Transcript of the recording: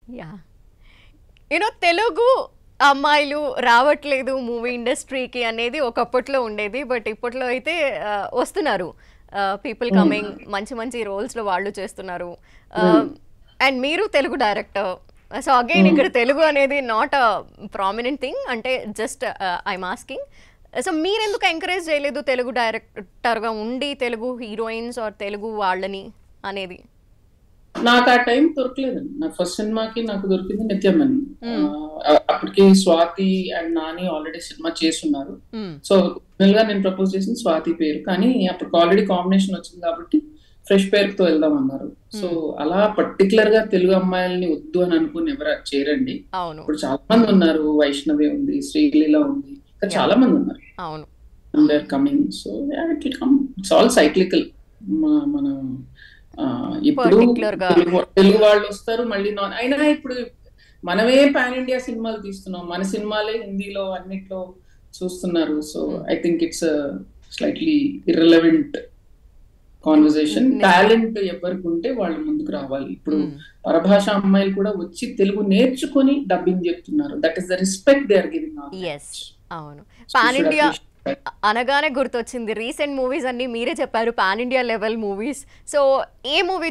Yeah! Telugu అమ్మాయిలు రావట్లేదు movie ఇండస్ట్రీకి అనేది ఒకప్పట్లో ఉండేది. బట్ ఇప్పట్లో అయితే వస్తున్నారు. పీపుల్ హ్మ్. కమింగ్ మంచి మంచి రోల్స్‌లో వాళ్ళు చేస్తున్నారు. హ్మ్. అండ్ మీరు తెలుగు డైరెక్టర్. సో, అగైన్ హ్మ్. ఇక్కడ తెలుగు అనేది నాట్ అ ప్రామినెంట్ థింగ్. అంటే జస్ట్ ఐయామ్ ఆస్కింగ్. సో, మీరెందుకు ఎంకరేజ్ చేయలేదు తెలుగు డైరెక్టర్‌గా ఉండి తెలుగు హీరోయిన్స్ ఆర్ తెలుగు వాళ్ళని అనేది? నాకు ఆ టైం దొరకలేదండి. నా ఫస్ట్ సినిమాకి నాకు దొరికింది 'నిత్యమని'. హ్మ్. అప్పటికి 'Swathi' and 'Nani' already cinema చేసున్నారు. హ్మ్. సో, ఒరిజినల్‌గా నేను ప్రపోజ్ చేసింది 'స్వాతి' పేరు. కానీ అప్పటికి ఆల్రెడీ కాంబినేషన్ వచ్చింది కాబట్టి ఫ్రెష్ పేరుతో వెళ్దామన్నారు. సో, హ్మ్. అలా పర్టిక్యులర్‌గా తెలుగు అమ్మాయిలని వద్దు అని అనుకుని ఎవరు చేయరండి. అవును. ఇప్పుడు చాలా మంది ఉన్నారు. 'వైష్ణవి' ఉంది, 'శ్రీలీల' ఉంది. ఇంకా యాహ్! చాలా మంది ఉన్నారు. అవును. And they are coming. So, yeah! It will come. It's all cyclical. మన ఇప్పుడు పర్టిక్యులర్‌గా తెలుగు వాళ్ళొస్తారు. మళ్ళీ అయినా ఇప్పుడు మనమే పాన్ ఇండియా సినిమాలు తీస్తున్నాం. మన సినిమాలే హిందీలో అన్నిట్లో చూస్తున్నారు. సో, హ్మ్. I think it's slightly irrelevant conversation. నిజమే. టాలెంట్ ఎవరికుంటే వాళ్ళు ముందుకు రావాలి. ఇప్పుడు హ్మ్. పరభాష అమ్మాయిలు కూడా వచ్చి తెలుగు నేర్చుకొని డబ్బింగ్ చెప్తున్నారు. That is the respect they are giving on yes. Language. అవును. So, you pan should India appreciate. అనగానే గుర్తొచ్చింది. రీసెంట్ మూవీస్ అన్నీ మీరే చెప్పారు pan India level movies. So, ఏ మూవీ